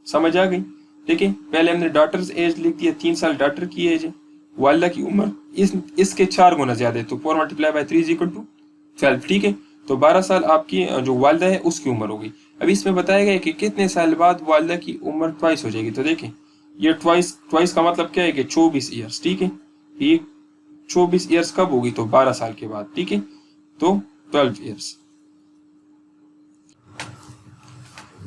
समझ आ गई? देखिए पहले हमने डॉटर्स एज लिख दिया, 3 साल डॉटर की एज है, वालिदा की उम्र इसके 4 गुना ज्यादा है, तो 4 multiply by 3 is equal to 12। ठीक है, तो 12 साल आपकी जो वालिदा है उसकी उम्र हो गई। अब इसमें बताया गया कि कितने साल बाद वालिदा की उम्र ट्वाइस हो जाएगी। तो देखिए ये ट्वाइस का मतलब क्या है कि 24 ईयर्स। ठीक है, ये 24 ईयर्स कब होगी? तो 12 साल के बाद। ठीक है, तो 12 ईयर्स।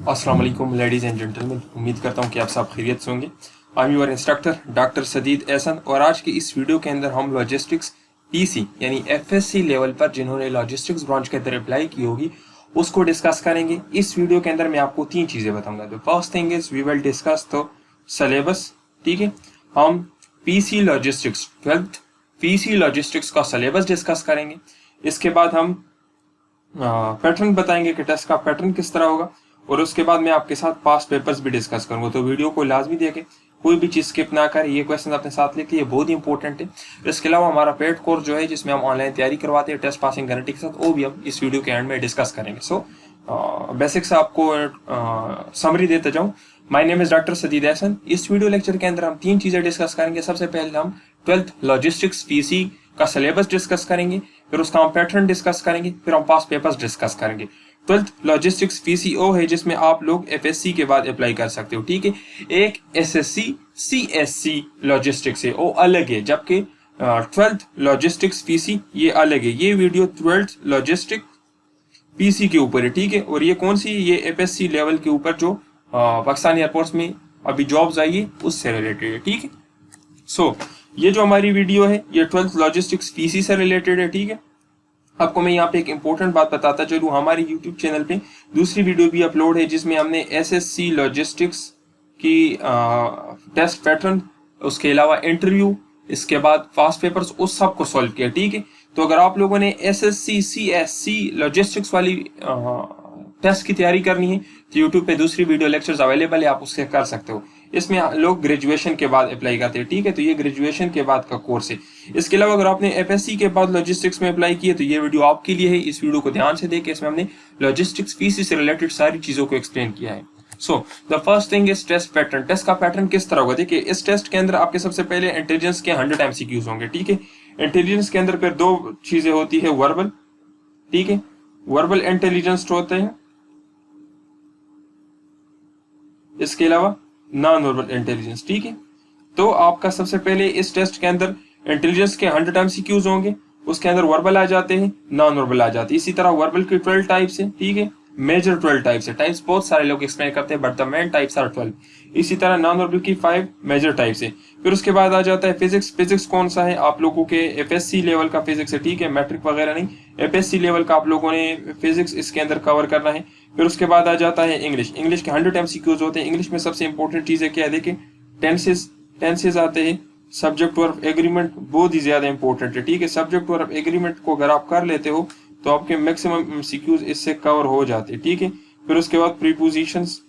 अस्सलाम वालेकुम लेडीज एंड जेंटलमैन, उम्मीद करता हूँ कि आप सब खैरियत से होंगे। I am your instructor doctor Sadid Ehsan, और आज की इस वीडियो के अंदर हम लॉजिस्टिक्स पीसी यानी एफएससी लेवल पर जिन्होंने लॉजिस्टिक्स ब्रांच के अंदर अप्लाई की होगी उसको डिस्कस करेंगे। इस वीडियो के अंदर मैं आपको 3 चीजें बताऊंगा। The first thing is we will discuss the syllabus. ठीक है, हम PC logistics 12th PC logistics का सिलेबस डिस्कस करेंगे। इसके बाद हम पैटर्न बताएंगे कि टेस्ट का पैटर्न किस तरह होगा, और उसके बाद मैं आपके साथ पास्ट पेपर्स भी डिस्कस करूंगा। तो वीडियो को लाजमी देखें, कोई भी चीज स्किप ना करें। ये क्वेश्चन अपने साथ लेके, ये बहुत ही इंपॉर्टेंट है। इसके अलावा हमारा पेड कोर्स जो है जिसमें हम ऑनलाइन तैयारी करवाते हैं टेस्ट पासिंग गारंटी के साथ, वो भी हम इस वीडियो के एंड में डिस्कस करेंगे। सो बेसिक से आपको समरी देता जाऊं। My name is doctor Sadid Ehsan. इस वीडियो लेक्चर के अंदर हम 3 चीजें डिस्कस करेंगे। सबसे पहले हम 12th लॉजिस्टिक्स पीसी का सिलेबस डिस्कस करेंगे, फिर उसका हम पैटर्न डिस्कस करेंगे, फिर हम पास्ट पेपर्स डिस्कस करेंगे। 12th लॉजिस्टिक्स पीसीओ है जिसमें आप लोग एफएससी के बाद अप्लाई कर सकते हो। ठीक है, एक एसएससी सीएससी लॉजिस्टिक्स है, वो अलग है, जबकि 12th लॉजिस्टिक्स पीसी ये अलग है। ये वीडियो 12th लॉजिस्टिक पीसी के ऊपर है। ठीक है, और ये कौन सी? ये एफएससी लेवल के ऊपर जो पाकिस्तान एयरपोर्ट्स में अभी जॉब्स आई है उससे रिलेटेड है। ठीक है, सो ये जो हमारी वीडियो है ये 12th लॉजिस्टिक्स पीसी से रिलेटेड है। ठीक है, आपको मैं यहाँ पे एक इंपॉर्टेंट बात बताता चलूँ, हमारे यूट्यूब चैनल पे दूसरी वीडियो भी अपलोड है जिसमें हमने एसएससी लॉजिस्टिक्स की टेस्ट पैटर्न, उसके अलावा इंटरव्यू, इसके बाद पास्ट पेपर्स, उस सब को सॉल्व किया। ठीक है, तो अगर आप लोगों ने एसएससी सीएससी लॉजिस्टिक्स वाली टेस्ट की तैयारी करनी है तो यूट्यूब पे दूसरी वीडियो लेक्चर्स अवेलेबल है, आप उससे कर सकते हो। इसमें लोग ग्रेजुएशन के बाद अप्लाई करते हैं। ठीक है, तो ये ग्रेजुएशन के बाद का कोर्स है। इसके अलावा अगर आपने एफएससी के बाद लॉजिस्टिक्स में अप्लाई किया तो ये वीडियो आपके लिए है। इस वीडियो को ध्यान से देखिए, इसमें हमने लॉजिस्टिक्स पीसी से रिलेटेड सारी चीजों को एक्सप्लेन किया है। So the first thing is test pattern. Test का पैटर्न किस तरह होगा? देखिए इस टेस्ट के अंदर आपके सबसे पहले इंटेलिजेंस के 100 एमसीक्यूज होंगे। ठीक है, इंटेलिजेंस के अंदर फिर 2 चीजें होती है, वर्बल, ठीक है, वर्बल इंटेलिजेंस होते हैं, इसके अलावा नॉन वर्बल इंटेलिजेंस। ठीक है, तो आपका सबसे पहले इस टेस्ट के अंदर इंटेलिजेंस के 100 एमसीक्यूज होंगे, उसके अंदर वर्बल आ जाते हैं, नॉन वर्बल आ जाते हैं। इसी तरह वर्बल के 12 टाइप्स हैं। ठीक है, मेजर 12 टाइप्स है, टाइप्स बहुत सारे लोग एक्सप्लेन करते हैं but the main types are 12। इसी तरह नॉन वर्बल की 5 मेजर टाइप्स है। फिर उसके बाद आ जाता है फिजिक्स। फिजिक्स कौन सा है? आप लोगों के एफएससी लेवल का फिजिक्स है। ठीक है, मैट्रिक वगैरह नहीं, एफएससी लेवल का आप लोगों ने फिजिक्स इसके अंदर कवर करना है। फिर उसके बाद आ जाता है इंग्लिश। इंग्लिश के 100 एमसीक्यूज होते हैं। इंग्लिश में सबसे इंपॉर्टेंट चीज है क्या है? देखिए टेंसेस आते हैं, सब्जेक्ट वर्ब एग्रीमेंट बहुत ही ज्यादा इंपॉर्टेंट है। ठीक है, सब्जेक्ट वर्ब एग्रीमेंट को अगर आप कर लेते हो तो आपके मैक्सिमम एमसीक्यूज इससे कवर हो जाते हैं। ठीक है, फिर उसके बाद प्रीपोजिशंस।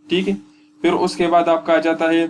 ठीक है, फिर उसके बाद आपका आ जाता है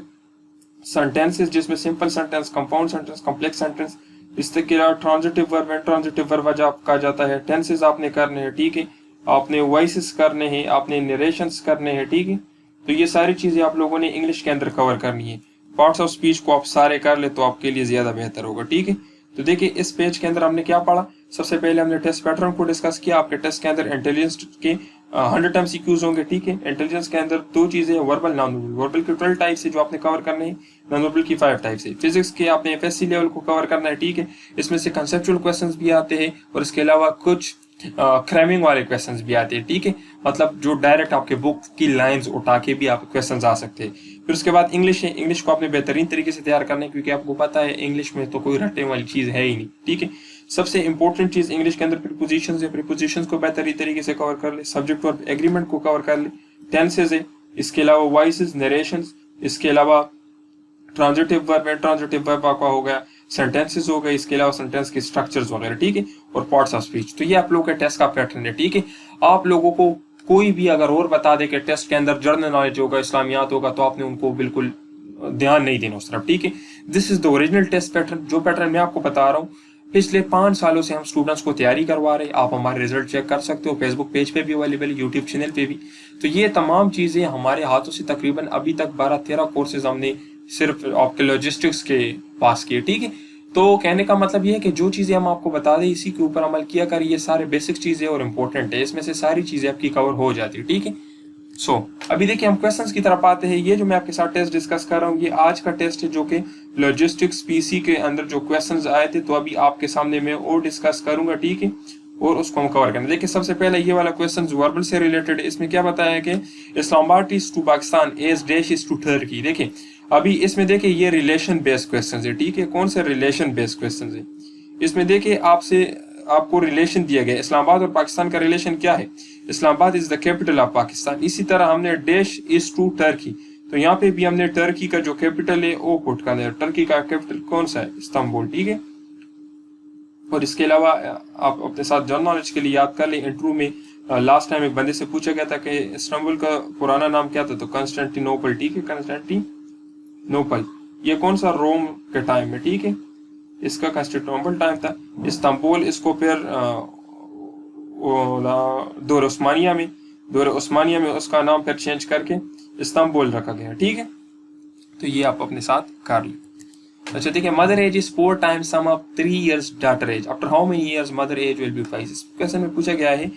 सेंटेंसेस जिसमें simple sentence, compound sentence, complex sentence. इसके अलावा transitive verb and transitive verb आपका आ जाता है। टेंसेस आपने करने हैं। ठीक है, आपने वॉइसेस करने हैं, आपने नरेशंस करने हैं। ठीक है, तो ये सारी चीजें आप लोगों ने इंग्लिश के अंदर कवर करनी है। पार्ट्स ऑफ स्पीच को आप सारे कर ले तो आपके लिए ज्यादा बेहतर होगा। ठीक है, तो देखिए इस पेज के अंदर हमने क्या पढ़ा? सबसे पहले हमने टेस्ट पैटर्न को डिस्कस किया। आपके टेस्ट के अंदर इंटेलिजेंस के 100 एमसीक्यूज होंगे। ठीक है, इंटेलिजेंस के अंदर 2 चीजें हैं, वर्बल, नॉन वर्बल। वर्बल के 12 टाइप्स है जो आपने कवर करने हैं, नॉन वर्बल की 5 टाइप्स है। फिजिक्स के आपने एफएससी लेवल को कवर करना है। ठीक है, इसमें से कंसेप्चुअल क्वेश्चंस भी आते हैं और इसके अलावा कुछ क्रैमिंग वाले क्वेश्चंस भी आते हैं। ठीक है, मतलब जो डायरेक्ट आपके बुक की लाइंस उठा के भी आप क्वेश्चंस आ सकते हैं। फिर उसके बाद इंग्लिश है। इंग्लिश को आपने बेहतरीन तरीके से तैयार करना है क्योंकि आपको पता है इंग्लिश में तो कोई रटने वाली चीज है ही नहीं। ठीक है, सबसे इंपॉर्टेंट चीज इंग्लिश के अंदर प्रीपोजिशंस है। प्रीपोजिशंस को बेहतरीन तरीके से कवर कर ले, सब्जेक्ट वर्ब एग्रीमेंट को कवर कर ले, टेंसेस है, इसके अलावा वॉइसेस, नरेशंस, इसके अलावा transitive verb and transitive verb आपका हो गया, सेंटेंसेस हो गए, इसके अलावा सेंटेंस के स्ट्रक्चर्स वगैरह। ठीक है, और पार्ट्स ऑफ स्पीच। तो ये आप लोगों के टेस्ट का पैटर्न है। ठीक है, आप लोगों को कोई भी अगर और बता दे कि टेस्ट के अंदर जनरल नॉलेज होगा, इस्लामियात होगा, तो आपने उनको बिल्कुल ध्यान नहीं देना उस तरफ। ठीक है, this is the original test pattern. जो पैटर्न मैं आपको बता रहा हूँ पिछले 5 सालों से हम स्टूडेंट्स को तैयारी करवा रहे हैं। आप हमारे रिजल्ट चेक कर सकते हो, फेसबुक पेज पे भी अवेलेबल है, यूट्यूब चैनल पे भी। तो ये तमाम चीज़ें हमारे हाथों से तकरीबन अभी तक 12-13 कोर्सेज हमने सिर्फ आपके लॉजिस्टिक्स के पास किए, ठीक है। तो कहने का मतलब ये है कि जो चीज़ें हम आपको बता दें इसी के ऊपर अमल किया कर, ये सारे बेसिक चीज़ें और इम्पोर्टेंट है, इसमें से सारी चीज़ें आपकी कवर हो जाती है, ठीक है। अभी देखिए हम क्वेश्चंस की तरफ आते हैं। ये जो मैं आपके साथ टेस्ट डिस्कस कर रहा हूँ ये आज का टेस्ट है, जो कि लॉजिस्टिक्स पीसी के अंदर जो क्वेश्चंस आए थे, तो अभी आपके सामने मैं और डिस्कस करूंगा, ठीक है, और उसको हम कवर करेंगे। देखिए सबसे पहले ये वाला क्वेश्चन वर्बल से रिलेटेड है। इसमें क्या बताया है कि Islamabad is to Pakistan as dash is to Turkey. देखिए अभी इसमें देखिए ये रिलेशन बेस्ड क्वेश्चन है, ठीक है। कौन से रिलेशन बेस्ड क्वेश्चन है इसमें? देखिए आपको रिलेशन दिया गया, इस्लामाबाद और पाकिस्तान का रिलेशन क्या है? Islamabad is the capital of Pakistan. इसी तरह हमने डैश इज टू टर्की, तो यहाँ पे भी हमने टर्की का जो कैपिटल है वो पुट करना है। टर्की का कैपिटल कौन सा है? इस्तांबुल, ठीक है। और इसके अलावा आप अपने साथ जनरल नॉलेज के लिए याद कर लें, इंटरव्यू में लास्ट टाइम एक बंदे से पूछा गया था कि इस्तांबुल का पुराना नाम क्या था, तो कंस्टेंटिनोपल, ठीक है, कंस्टेंटिनोपल। ये कौन सा? रोम के टाइम में, ठीक है, इसका कंस्टेंटिनोपल टाइम था। इस्तांबुल इसको फिर दौर उस्मानिया में उसका नाम फिर चेंज करके इस्तांबुल रखा गया, ठीक है। तो ये आप अपने साथ कर लें। अच्छा देखिए, mother age is 4 times sum of 3 years daughter age, after how many years mother age will be 5। इस क्वेश्चन में पूछा गया है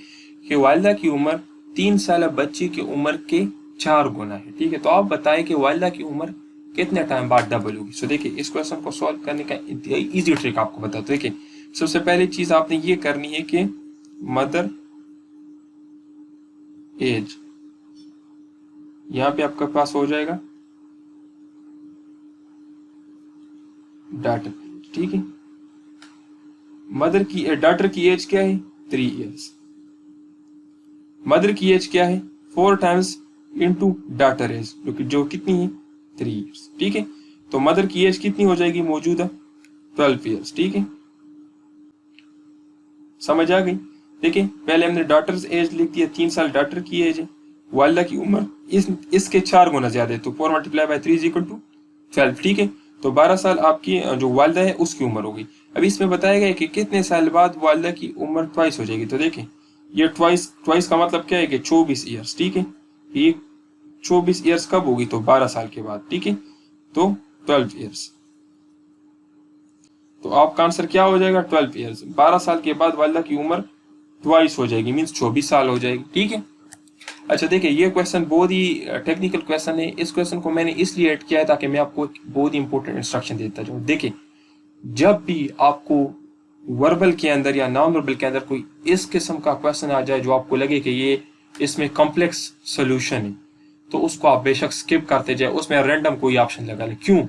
कि वालिदा की उम्र 3 साल बच्ची की उम्र के 4 गुना है, ठीक है। तो आप बताएं कि वालिदा की उम्र कितने टाइम बाद डबल होगी। सो देखिए इस क्वेश्चन को सॉल्व करने का इजी ट्रिक आपको बता दो। देखिए सबसे पहली चीज आपने ये करनी है कि मदर एज यहां पे आपके पास हो जाएगा डॉटर, ठीक है। मदर की डॉटर की एज क्या है? 3 years। मदर की एज क्या है? 4 times इंटू डॉटर एज, जो कितनी है? 3 years, ठीक है। तो मदर की एज कितनी हो जाएगी मौजूदा? 12 years, ठीक है। समझ आ गई? देखिए पहले हमने डॉटर्स एज लिख दिया, 3 साल डॉटर की एज है। वालिदा की उम्र इसके 4 गुना ज्यादा है, तो 4 × 3 = 12, ठीक है। तो 12 साल आपकी जो वालिदा है उसकी उम्र होगी। अभी इसमें बताया गया है कि कितने साल बाद वालिदा की उम्र ट्वाइस हो जाएगी। तो देखिए ये ट्वाइस का मतलब क्या है कि 24 years, ठीक है। ये 24 years कब होगी? तो 12 साल के बाद, ठीक है। तो 12 years, तो आपका आंसर क्या हो जाएगा? 12 years। 12 साल के बाद वालिदा की उम्र ट्वाइस हो जाएगी, मीन्स 24 साल हो जाएगी, ठीक है। अच्छा देखिए ये क्वेश्चन बहुत ही टेक्निकल क्वेश्चन है। इस क्वेश्चन को मैंने इसलिए ऐड किया है ताकि मैं आपको बहुत ही इंपॉर्टेंट इंस्ट्रक्शन देता जाऊँ। देखिए जब भी आपको वर्बल के अंदर या नॉन वर्बल के अंदर कोई इस किस्म का क्वेश्चन आ जाए जो आपको लगे कि ये इसमें कॉम्प्लेक्स सोल्यूशन है, तो उसको आप बेशक स्किप करते जाए, उसमें रैंडम कोई ऑप्शन लगा ले। क्यों?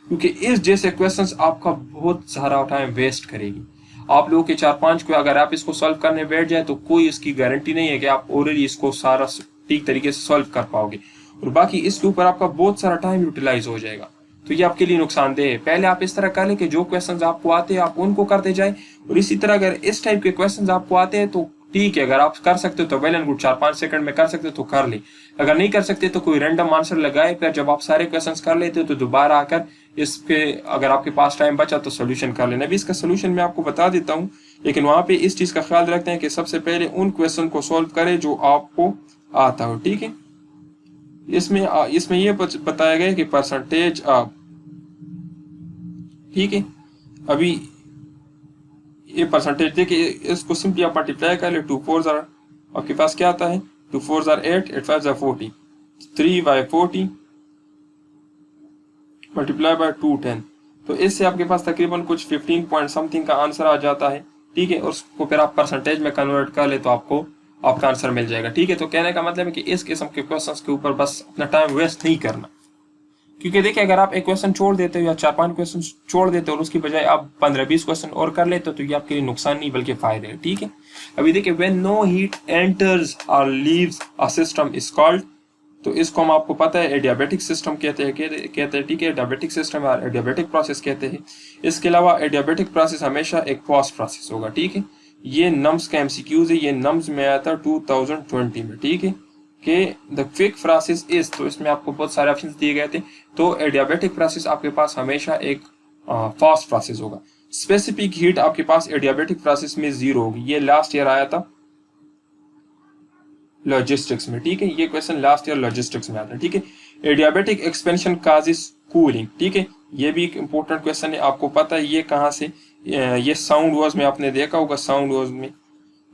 क्योंकि इस जैसे क्वेश्चंस आपका बहुत सारा टाइम वेस्ट करेगी। आप लोगों के 4-5 को अगर आप इसको सॉल्व करने बैठ जाए तो कोई इसकी गारंटी नहीं है कि आप ऑलरेडी इसको सारा ठीक तरीके से सॉल्व कर पाओगे, और बाकी इसके ऊपर आपका बहुत सारा टाइम यूटिलाइज हो जाएगा। तो ये आपके लिए नुकसानदेह है। पहले आप इस तरह कर लें कि जो क्वेश्चंस आपको आते हैं आप उनको करते जाए, और इसी तरह अगर इस टाइप के क्वेश्चंस आपको आते हैं तो ठीक है, अगर आप कर सकते हो तो वेल एंड गुड, 4-5 सेकंड में कर सकते हो तो कर ले। अगर नहीं कर सकते तो कोई रैंडम आंसर लगाए, फिर जब आप सारे क्वेश्चंस कर लेते हो तो दोबारा आकर इसके अगर आपके पास टाइम बचा तो सोल्यूशन कर लेना। अभी इसका सोल्यूशन मैं आपको बता देता हूँ, लेकिन वहां पे इस चीज का ख्याल रखते हैं कि सबसे पहले उन क्वेश्चन को सॉल्व करें जो आपको आता हो, ठीक है। इसमें ये बताया गया कि परसेंटेज ऑफ, ठीक है। अभी ये परसेंटेज देखिए, इसको सिंपली आप मल्टीप्लाई कर ले। 2 4s आपके पास क्या आता है? 2 4s 8, 8 5s 40, 3/40 मल्टीप्लाई बाय 210। तो इससे आपके पास तकरीबन कुछ 15 पॉइंट समथिंग का आंसर आ जाता है, ठीक है। और उसको फिर आप परसेंटेज में कन्वर्ट कर ले तो आपका आंसर मिल जाएगा, ठीक है। तो कहने का मतलब है कि इस किस्म के क्वेश्चंस के ऊपर बस अपना टाइम वेस्ट नहीं करना, क्योंकि देखिए अगर आप एक क्वेश्चन छोड़ देते हो या 4-5 क्वेश्चन छोड़ देते हो और उसकी बजाय आप 15-20 क्वेश्चन और कर लेते हो तो ये आपके लिए नुकसान नहीं बल्कि फायदे है, ठीक है। अभी देखिए व्हेन नो हीट एंटर्स और leaves a system is called, तो इसको हम आपको पता है एडियाबेटिक सिस्टम कहते हैं, ठीक है। एडियाबेटिक सिस्टम और एडियाबेटिक प्रोसेस कहते हैं। इसके अलावा एडियाबेटिक प्रोसेस हमेशा एक फास्ट प्रोसेस होगा, ठीक है। ये नम्स का एमसीक्यूज है, ये नम्स में आया था 2020 में, ठीक है। कि द क्विक प्रोसेस इज, तो इसमें आपको बहुत सारे ऑप्शंस दिए गए थे। तो एडियाबेटिक प्रोसेस आपके पास हमेशा एक फास्ट प्रोसेस होगा। स्पेसिफिक हीट आपके पास एडियाबेटिक प्रोसेस में 0 होगी। ये लास्ट ईयर आया था लॉजिस्टिक्स में, ठीक है, ये क्वेश्चन लास्ट ईयर लॉजिस्टिक्स में आता है, ठीक है। एडियाबेटिक एक्सपेंशन काजेस कूलिंग, ठीक है, ये भी एक इंपॉर्टेंट क्वेश्चन है। आपको पता है ये कहाँ से, ये साउंड वेव्स में आपने देखा होगा, साउंड वेव्स में,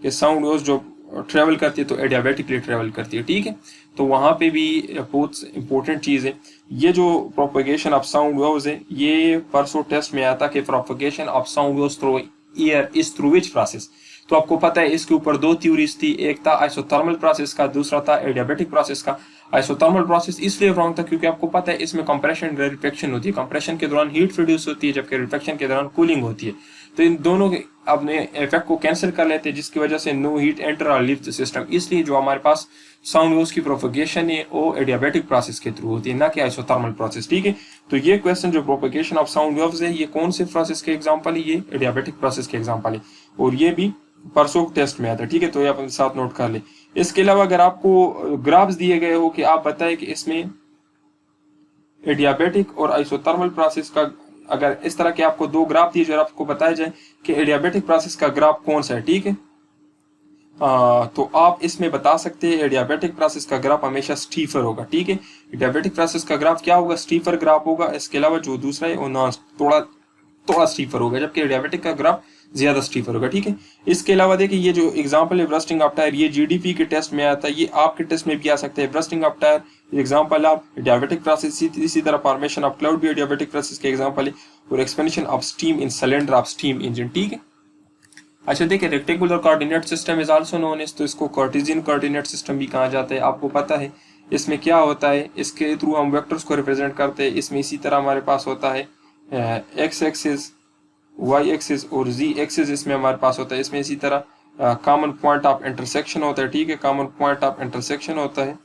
ये साउंड वेव्स जो ट्रेवल करती है तो एडियाबेटिकली ट्रेवल करती है, ठीक है। तो वहां पे भी बहुत इंपॉर्टेंट चीज है ये जो प्रोपगेशन ऑफ साउंड वेव्स है। ये परसों टेस्ट में आता कि propagation of sound waves through air is through which process. तो आपको पता है इसके ऊपर दो थ्योरीज थी, एक था आइसोथर्मल प्रोसेस का, दूसरा था एडियाबेटिक प्रोसेस का। आइसोथर्मल प्रोसेस इसलिए रॉन्ग था क्योंकि आपको पता है इसमें कंप्रेशन रिफ्लेक्शन होती है, कंप्रेशन के दौरान हीट प्रोड्यूस होती है जबकि रिफ्लेक्शन के दौरान कूलिंग होती है। तो इन दोनों के अपने इफेक्ट को कैंसिल कर लेते हैं जिसकी वजह से नो हीट एंटर और लीव द सिस्टम। इसलिए जो हमारे पास साउंड वेव्स की प्रोपगेशन है वो एडियाबेटिक प्रोसेस के थ्रू होती है, ना कि आइसोथर्मल प्रोसेस, ठीक है। तो ये क्वेश्चन जो प्रोपगेशन ऑफ साउंड वेव्स है ये कौन से प्रोसेस के एग्जांपल है, ये एडियाबेटिक प्रोसेस के एग्जांपल है और ये भी परसों टेस्ट में आता है, ठीक है। तो ये आप साथ नोट कर ले। इसके अलावा अगर आपको ग्राफ्स दिए गए हो कि आप बताएं कि इसमें एडियाबेटिक और आइसोथर्मल प्रोसेस का, अगर इस तरह के आपको दो ग्राफ दिए जो आपको बताया जाए कि एडियाबेटिक प्रोसेस का ग्राफ कौन सा है, ठीक है, तो आप इसमें बता सकते हैं एडियाबेटिक प्रोसेस का ग्राफ हमेशा स्टीफर होगा, ठीक है। एडियाबेटिक प्रोसेस का ग्राफ क्या होगा, स्टीफर ग्राफ होगा। इसके अलावा जो दूसरा है वो थोड़ा स्टीफर होगा, जबकि एडियाबेटिक का ग्राफ ज्यादा स्टीफर होगा, ठीक है। इसके अलावा देखिए ये जो एग्जांपल है ब्रस्टिंग ऑफ टायर, ये जीडीपी के टेस्ट में आता है, ये आपके टेस्ट में भी आ सकते हैं। Bursting of tyre example of adiabatic process, इसी तरह फॉर्मेशन ऑफ क्लाउड भी एडियाबेटिक प्रोसेस के एग्जांपल है, और expansion of steam in cylinder of steam engine, ठीक है। अच्छा देखिए rectangular coordinate system is also known as, तो इसको कार्टेशियन कोऑर्डिनेट सिस्टम भी कहा जाता है। आपको पता है इसमें क्या होता है, इसके थ्रू हम वेक्टर्स को रिप्रेजेंट करते हैं। इसमें इसी तरह हमारे पास होता है एक्स एक्सिस, वाई एक्सिस और जी एक्सिस इसमें हमारे पास होता है। इसमें इसी तरह कॉमन पॉइंट ऑफ इंटरसेक्शन होता है, ठीक है, कॉमन पॉइंट ऑफ इंटरसेक्शन होता है।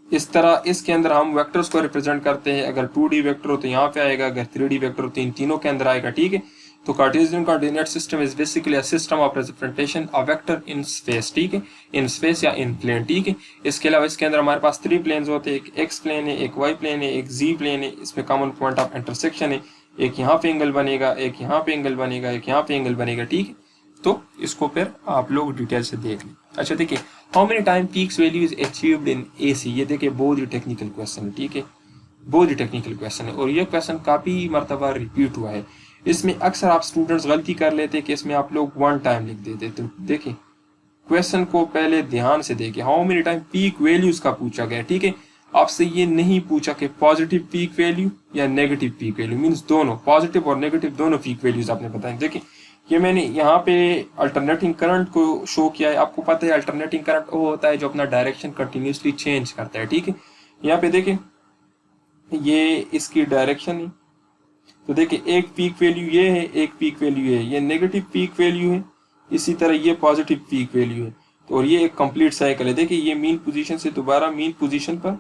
इस तरह इसके अंदर हम वेक्टर्स को रिप्रेजेंट करते हैं। अगर 2D वेक्टर हो तो यहाँ पे आएगा, अगर 3D वेक्टर हो तो इन तीनों के अंदर आएगा, ठीक है। तो Cartesian coordinate system is basically a system of representation of vector in space, ठीक है, इन स्पेस या इन प्लेन, ठीक है। इसके अलावा इसके अंदर हमारे पास 3 प्लेन्स होते हैं, एक एक्स प्लेन है, एक वाई प्लेन है, एक जी प्लेन है। इसमें कॉमन पॉइंट ऑफ इंटरसेक्शन है, एक यहाँ पे एंगल बनेगा, एक यहाँ पे एंगल बनेगा, एक यहाँ पे एंगल बनेगा, ठीक है। तो इसको फिर आप लोग डिटेल से देख लें। अच्छा देखिए how many time peaks value is achieved in AC, ये देखिए बहुत ही टेक्निकल क्वेश्चन है, ठीक है, बहुत ही टेक्निकल क्वेश्चन है और ये क्वेश्चन काफी मरतबा रिपीट हुआ है। इसमें अक्सर आप स्टूडेंट्स गलती कर लेते हैं कि इसमें आप लोग 1 टाइम लिख देते। तो देखिए क्वेश्चन को पहले ध्यान से देखिए, how many time peak values का पूछा गया, ठीक है। आपसे ये नहीं पूछा कि पॉजिटिव पीक वैल्यू या नेगेटिव पीक वैल्यू, मींस दोनों पॉजिटिव और नेगेटिव दोनों पीक वैल्यूज आपने बताए। देखिए ये मैंने यहाँ पे अल्टरनेटिंग करंट को शो किया है। आपको पता है अल्टरनेटिंग करंट वो होता है जो अपना डायरेक्शन कंटिन्यूसली चेंज करता है, ठीक है। यहाँ पे देखिए ये इसकी डायरेक्शन है, तो देखिए एक पीक वैल्यू ये है, एक पीक वैल्यू ये नेगेटिव पीक वैल्यू है, इसी तरह ये पॉजिटिव पीक वैल्यू है। तो और ये एक कंप्लीट साइकिल है। देखिए ये मीन पोजीशन से दोबारा मीन पोजीशन पर,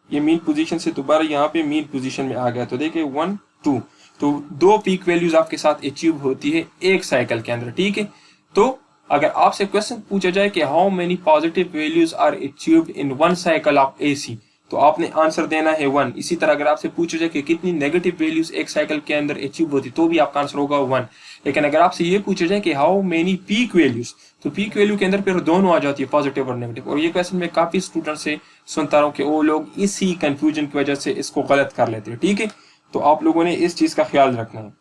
ये मीन पोजीशन से दोबारा यहाँ पे मीन पोजीशन में आ गया। तो देखिए 1 2, तो 2 पीक वैल्यूज आपके साथ अचीव होती है एक साइकिल के अंदर, ठीक है। तो अगर आपसे क्वेश्चन पूछा जाए कि how many positive values are achieved in 1 cycle of AC, तो आपने आंसर देना है 1। इसी तरह अगर आपसे पूछा जाए कि कितनी नेगेटिव वैल्यूज एक साइकिल के अंदर अचीव होती तो भी आपका आंसर होगा 1। लेकिन अगर आपसे ये पूछा जाए कि हाउ मेनी पीक वैल्यूज, तो पीक वैल्यू के अंदर फिर दोनों आ जाती है, पॉजिटिव और नेगेटिव। और ये क्वेश्चन में काफी स्टूडेंट से सुनता हूँ कि वो लोग इसी कंफ्यूजन की वजह से इसको गलत कर लेते हैं, ठीक है। तो आप लोगों ने इस चीज का ख्याल रखना है।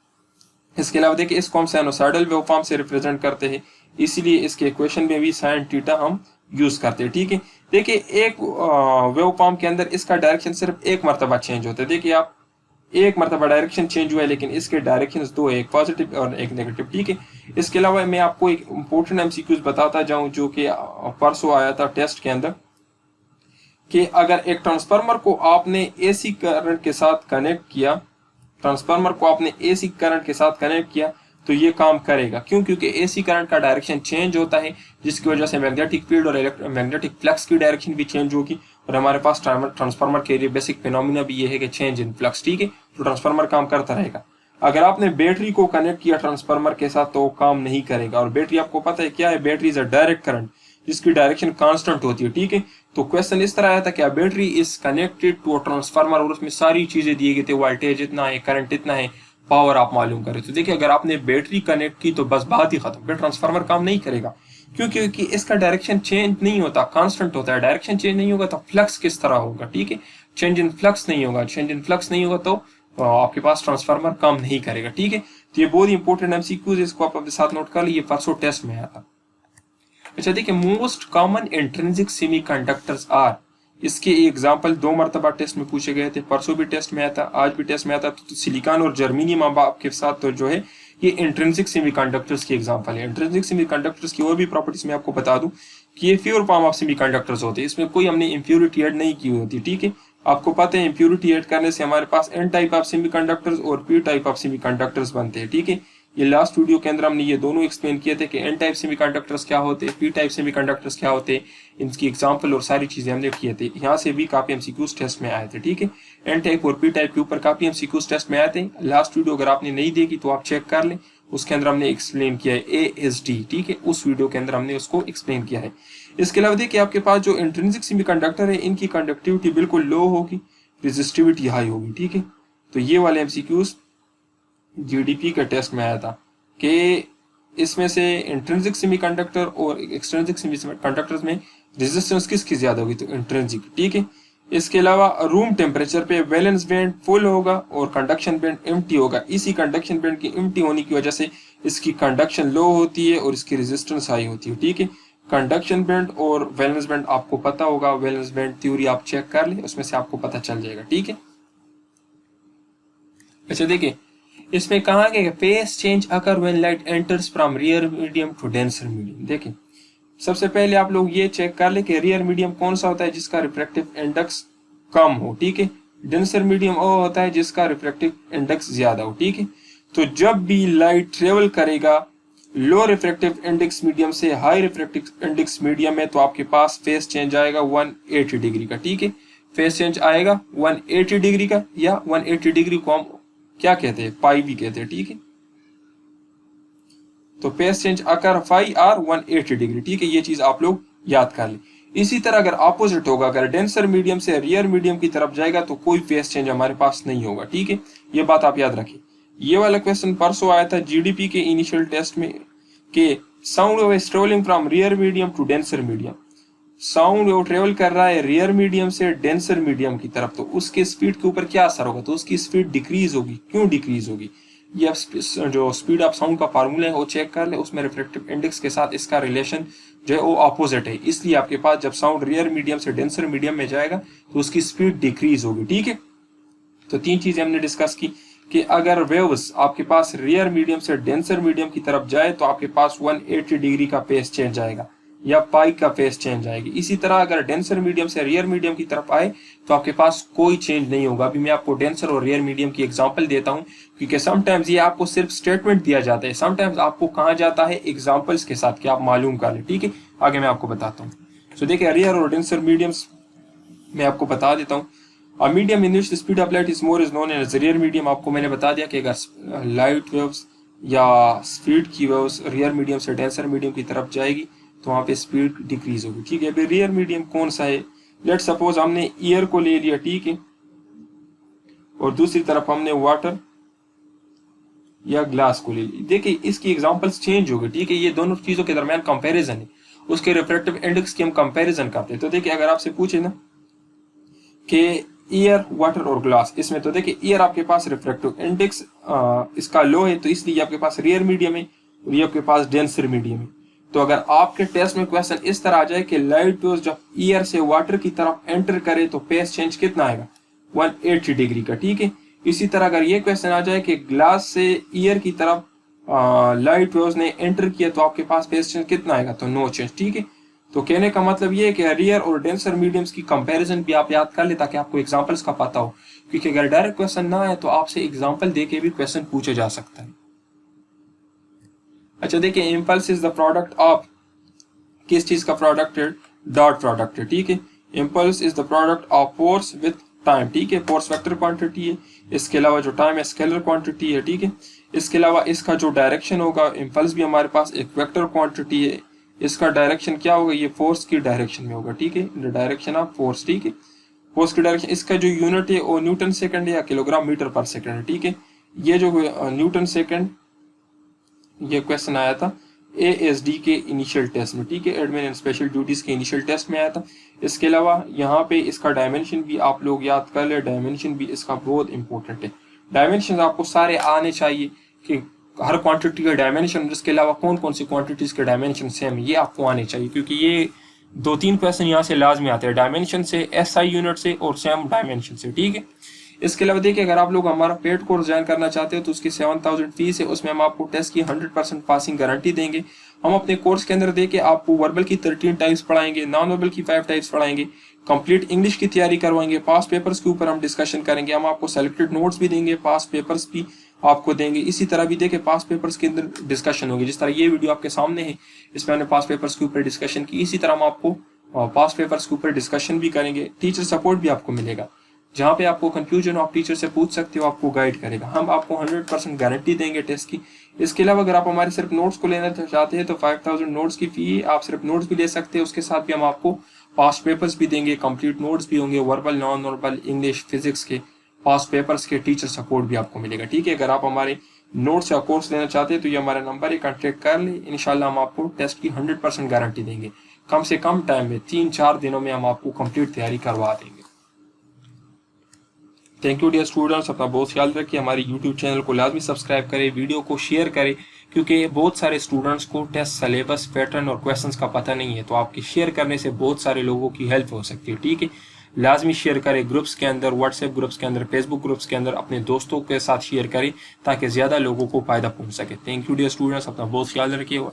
इसके अलावा देखिए इसको हम साइनोसॉइडल वेवफॉर्म से रिप्रेजेंट करते हैं, इसीलिए इसके इक्वेशन में भी साइन थीटा हम यूज करते हैं, ठीक है। देखिए एक वेवफॉर्म के अंदर इसका डायरेक्शन सिर्फ एक मरतबा चेंज होता है। देखिए आप एक मरतबा डायरेक्शन चेंज हुआ है, लेकिन इसके डायरेक्शंस 2 है, एक पॉजिटिव और एक नेगेटिव, ठीक है। इसके अलावा मैं आपको एक इंपॉर्टेंट एमसीक्यूज बताता जाऊं जो कि परसों आया था टेस्ट के अंदर, कि अगर एक ट्रांसफार्मर को आपने एसी करंट के साथ कनेक्ट किया, ट्रांसफार्मर को आपने एसी करंट के साथ कनेक्ट किया तो ये काम करेगा। क्यों? क्योंकि एसी करंट का डायरेक्शन चेंज होता है, जिसकी वजह से मैग्नेटिक फील्ड और मैग्नेटिक फ्लक्स की डायरेक्शन भी चेंज होगी। और हमारे पास ट्रांसफार्मर के लिए बेसिक फिनोमिना भी ये है कि चेंज इन फ्लक्स, ठीक है। तो ट्रांसफार्मर काम करता रहेगा। अगर आपने बैटरी को कनेक्ट किया ट्रांसफार्मर के साथ तो वो काम नहीं करेगा। और बैटरी आपको पता है क्या है, battery is a direct current जिसकी डायरेक्शन कांस्टेंट होती है, ठीक है। तो क्वेश्चन इस तरह आया था कि battery is connected to a transformer और उसमें सारी चीजें दी गई थी, वोल्टेज इतना है, करंट इतना है, पावर आप मालूम करें। तो देखिए अगर आपने बैटरी कनेक्ट की तो बस बात ही खत्म, फिर ट्रांसफार्मर काम नहीं करेगा, क्योंकि इसका डायरेक्शन चेंज नहीं होता, कांस्टेंट होता है। डायरेक्शन चेंज नहीं होगा तो फ्लक्स किस तरह होगा, ठीक है, चेंज इन फ्लक्स नहीं होगा, चेंज इन फ्लक्स नहीं होगा तो आपके पास ट्रांसफार्मर काम नहीं करेगा, ठीक है। तो ये बहुत ही इंपॉर्टेंट एमसीक्यूज, इसको आप अपने साथ नोट कर लीजिए, परसों टेस्ट में आया था। अच्छा देखिए, most common intrinsic semiconductors are, इसके एग्जाम्पल 2 मरतबा टेस्ट में पूछे गए थे, परसों भी टेस्ट में आया था, आज भी टेस्ट में आया था। तो सिलिकॉन और जर्मेनियम आपके साथ तो जो है ये इंट्रिंसिक सेमीकंडक्टर्स की एग्जांपल है। इंट्रिंसिक सेमीकंडक्टर्स की और भी प्रॉपर्टीज में आपको बता दूं कि ये प्योर फॉर्म ऑफ सेमीकंडक्टर्स होते हैं, इसमें कोई हमने इंप्योरिटी ऐड नहीं की होती, ठीक है। आपको पता है इंप्योरिटी ऐड करने से हमारे पास एन टाइप ऑफ सेमीकंडक्टर्स और पी टाइप ऑफ सेमीकंडक्टर्स बनते हैं, ठीक है। ये लास्ट वीडियो के अंदर हमने ये दोनों एक्सप्लेन किए थे कि एन टाइप सेमीकंडक्टर्स क्या होते हैं, पी टाइप सेमीकंडक्टर्स क्या होते हैं, इनकी एग्जांपल और सारी चीजें हमने किए थे। यहाँ से भी काफी एमसीक्यूज टेस्ट में आए थे, ठीक है। एन टाइप और पी टाइप के ऊपर काफी एमसीक्यूज टेस्ट में आए थे। लास्ट वीडियो अगर आपने नहीं देखी तो आप चेक कर लें, उसके अंदर हमने एक्सप्लेन किया है ASD, ठीक है, उस वीडियो के अंदर हमने उसको एक्सप्लेन किया है। इसके अलावा देखिए आपके पास जो इंट्रिंसिक सेमीकंडक्टर है इनकी कंडक्टिविटी बिल्कुल लो होगी, रेजिस्टिविटी हाई होगी, ठीक है। तो ये वाले एमसीक्यूज GDP के टेस्ट में आया था कि इसमें से इंट्रिंसिक सेमीकंडक्टर और एक्सट्रिंसिक सेमीकंडक्टर्स में रेजिस्टेंस किसकी ज्यादा होगी, तो इंट्रिंसिक, ठीक है। इसके अलावा रूम टेम्परेचर पे वैलेंस बैंड फुल होगा और कंडक्शन बैंड एम्प्टी होगा। इसी कंडक्शन बैंड की एम्प्टी होने की वजह से इसकी कंडक्शन लो होती है और इसकी रेजिस्टेंस हाई होती है, ठीक है। कंडक्शन बैंड और वैलेंस बैंड आपको पता होगा, वैलेंस बैंड थ्योरी आप चेक कर ले, उसमें से आपको पता चल जाएगा, ठीक है। अच्छा देखिए, इसमें कहा गया phase change occur when light enters from rarer medium to denser medium. देखिए सबसे पहले आप लोग ये चेक कर ले कि रियर मीडियम कौन सा होता है जिसका रिफ्रैक्टिव इंडेक्स कम हो, ठीक है। डेंसर मीडियम वो होता है जिसका रिफ्रैक्टिव इंडेक्स ज्यादा हो, ठीक है। तो जब भी लाइट ट्रेवल करेगा लो रिफ्रैक्टिव इंडेक्स मीडियम से हाई रिफ्रैक्टिव इंडेक्स मीडियम में, तो आपके पास फेस चेंज आएगा 180 डिग्री का, ठीक है। फेस चेंज आएगा 180 डिग्री का, या 180 डिग्री को हम क्या कहते हैं, पाई भी कहते हैं, ठीक है। तो face change occur phi are 180 degree, ठीक है, ये चीज आप लोग याद कर ले। इसी तरह अगर ऑपोजिट होगा, अगर डेंसर मीडियम से रियर मीडियम की तरफ जाएगा तो कोई फेस चेंज हमारे पास नहीं होगा, ठीक है। ये बात आप याद रखिए। ये वाला क्वेश्चन परसों आया था GDP के इनिशियल टेस्ट में कि sound wave is travelling from rarer medium to denser medium. Sound wave travel कर रहा है रियर मीडियम से डेंसर मीडियम की तरफ, तो उसके स्पीड के ऊपर क्या असर होगा, तो उसकी स्पीड डिक्रीज होगी। क्यों डिक्रीज होगी, ये जो स्पीड ऑफ साउंड का फार्मूला है वो चेक कर ले, उसमें रिफ्रैक्टिव इंडेक्स के साथ इसका रिलेशन जो है वो ऑपोजिट है। इसलिए आपके पास जब साउंड रियर मीडियम से डेंसर मीडियम में जाएगा तो उसकी स्पीड डिक्रीज होगी, ठीक है। तो 3 चीजें हमने डिस्कस की कि अगर वेव्स आपके पास रियर मीडियम से डेंसर मीडियम की तरफ जाए तो आपके पास 180 डिग्री का फेस चेंज आएगा या पाई का फेस चेंज आएगी। इसी तरह अगर डेंसर मीडियम से रियर मीडियम की तरफ आए तो आपके पास कोई चेंज नहीं होगा। अभी मैं आपको डेंसर और रियर मीडियम की एग्जांपल देता हूं, क्योंकि समटाइम्स ये आपको सिर्फ स्टेटमेंट दिया जाता है, समटाइम्स आपको कहा जाता है एग्जांपल्स के साथ कि आप मालूम कर ले, ठीक है। आगे मैं आपको बताता हूँ। तो देखिए रियर और डेंसर मीडियम्स मैं आपको बता देता हूँ। A medium in which the speed of light is more is known as rear medium। आपको मैंने बता दिया कि अगर लाइट वेव्स या स्पीड की वेव्स रियर मीडियम से डेंसर मीडियम की तरफ जाएगी तो वहाँ पे स्पीड डिक्रीज होगी, ठीक है। अभी रियर मीडियम कौन सा है, लेट सपोज हमने एयर को ले लिया, ठीक है, और दूसरी तरफ हमने वाटर या ग्लास को ले लिया। देखिए इसकी एग्जांपल्स चेंज हो गई, ठीक है। ये दोनों चीजों के दरमियान कंपैरिजन है, उसके रिफ्रैक्टिव इंडेक्स की हम कंपैरिजन करते हैं। तो देखिए अगर आपसे पूछे ना कि एयर, वाटर और ग्लास, इसमें तो देखिए एयर आपके पास रिफ्रैक्टिव इंडेक्स इसका लो है, तो इसलिए आपके पास रियर मीडियम है और ये आपके पास डेंसर मीडियम है। तो अगर आपके टेस्ट में क्वेश्चन इस तरह आ जाए कि लाइट वेव्स जब एयर से वाटर की तरफ एंटर करे तो फेस चेंज कितना आएगा, 180 डिग्री का, ठीक है। इसी तरह अगर ये क्वेश्चन आ जाए कि ग्लास से एयर की तरफ लाइट वेव्स ने एंटर किया तो आपके पास फेस चेंज कितना आएगा, तो नो चेंज, ठीक है। तो कहने का मतलब ये है कि रियर और डेंसर मीडियम्स की कंपैरिजन भी आप याद कर ले ताकि आपको एग्जांपल्स का पता हो, क्योंकि अगर डायरेक्ट क्वेश्चन ना आए तो आपसे एग्जांपल देके भी क्वेश्चन पूछा जा सकता है। अच्छा देखिए, impulse is the product of, किस चीज का प्रोडक्ट है, डॉट प्रोडक्ट है, ठीक है। Impulse is the product of force with time, ठीक है। फोर्स वेक्टर क्वांटिटी है, इसके अलावा जो टाइम है स्केलर क्वांटिटी है, ठीक है। इसके अलावा इसका जो डायरेक्शन होगा, इम्पल्स भी हमारे पास एक वेक्टर क्वांटिटी है, इसका डायरेक्शन क्या होगा, ये फोर्स की डायरेक्शन में होगा, ठीक है, द डायरेक्शन ऑफ फोर्स, ठीक है। फोर्स की डायरेक्शन, इसका जो यूनिट है वो न्यूटन सेकंड या किलोग्राम मीटर पर सेकंड है, ठीक है। ये जो न्यूटन सेकंड ये क्वेश्चन आया था ASD के इनिशियल टेस्ट में, ठीक है, एडमिन एंड स्पेशल ड्यूटीज के इनिशियल टेस्ट में आया था। इसके अलावा यहाँ पे इसका डायमेंशन भी आप लोग याद कर ले, डायमेंशन भी इसका बहुत इंपॉर्टेंट है। डायमेंशन आपको सारे आने चाहिए कि हर क्वांटिटी का डायमेंशन, इसके अलावा कौन कौन सी क्वांटिटीज के डायमेंशन सेम है, ये आपको आने चाहिए, क्योंकि ये 2-3 क्वेश्चन यहाँ से लाजमी आते हैं, डायमेंशन से, SI यूनिट से और सेम डायमेंशन से, ठीक है। इसके अलावा देखिए, अगर आप लोग हमारा पेड कोर्स ज्वाइन करना चाहते हो तो उसकी 7000 फीस है, उसमें हम आपको टेस्ट की 100% पासिंग गारंटी देंगे। हम अपने कोर्स के अंदर देखिए आपको वर्बल की 13 टाइप्स पढ़ाएंगे, नॉन वर्बल की 5 टाइप्स पढ़ाएंगे, कंप्लीट इंग्लिश की तैयारी करवाएंगे, पास पेपर्स के ऊपर हम डिस्कशन करेंगे, हम आपको सेलेक्टेड नोट्स भी देंगे, पास पेपर्स भी आपको देंगे। इसी तरह भी देखिए पास पेपर्स के अंदर डिस्कशन होगी, जिस तरह ये वीडियो आपके सामने है इसमें हमने पास पेपर्स के ऊपर डिस्कशन की, इसी तरह हम आपको पास पेपर्स के ऊपर डिस्कशन भी करेंगे। टीचर सपोर्ट भी आपको मिलेगा, जहाँ पे आपको कंफ्यूजन आप टीचर से पूछ सकते हो, आपको गाइड करेगा। हम आपको 100% गारंटी देंगे टेस्ट की। इसके अलावा अगर आप हमारे सिर्फ नोट्स को लेना चाहते हैं तो 5000 नोट्स की फी है, आप सिर्फ नोट्स भी ले सकते हैं, उसके साथ भी हम आपको पास पेपर्स भी देंगे, कंप्लीट नोट्स भी होंगे, verbal, non verbal, English, physics के पास पेपर्स के टीचर सपोर्ट भी आपको मिलेगा, ठीक है। अगर आप हमारे नोट्स या कोर्स लेना चाहते हैं तो ये हमारा नंबर है, कॉन्टेक्ट कर ले। इंशाल्लाह हम आपको टेस्ट की 100% गारंटी देंगे। कम से कम टाइम में 3-4 दिनों में हम आपको कंप्लीट तैयारी करवा देंगे। थैंक यू डियर स्टूडेंट्स, अपना बहुत ख्याल रखिए। हमारे यूट्यूब चैनल को लाजमी सब्सक्राइब करें, वीडियो को शेयर करें, क्योंकि बहुत सारे स्टूडेंट्स को टेस्ट सिलेबस, पैटर्न और क्वेश्चंस का पता नहीं है, तो आपके शेयर करने से बहुत सारे लोगों की हेल्प हो सकती है, ठीक है। लाजमी शेयर करें, ग्रुप्स के अंदर, व्हाट्सएप ग्रुप्स के अंदर, फेसबुक ग्रुप्स के अंदर अपने दोस्तों के साथ शेयर करें ताकि ज़्यादा लोगों को फ़ायदा पहुँच सके। थैंक यू डियर स्टूडेंट्स, अपना बहुत ख्याल रखिए।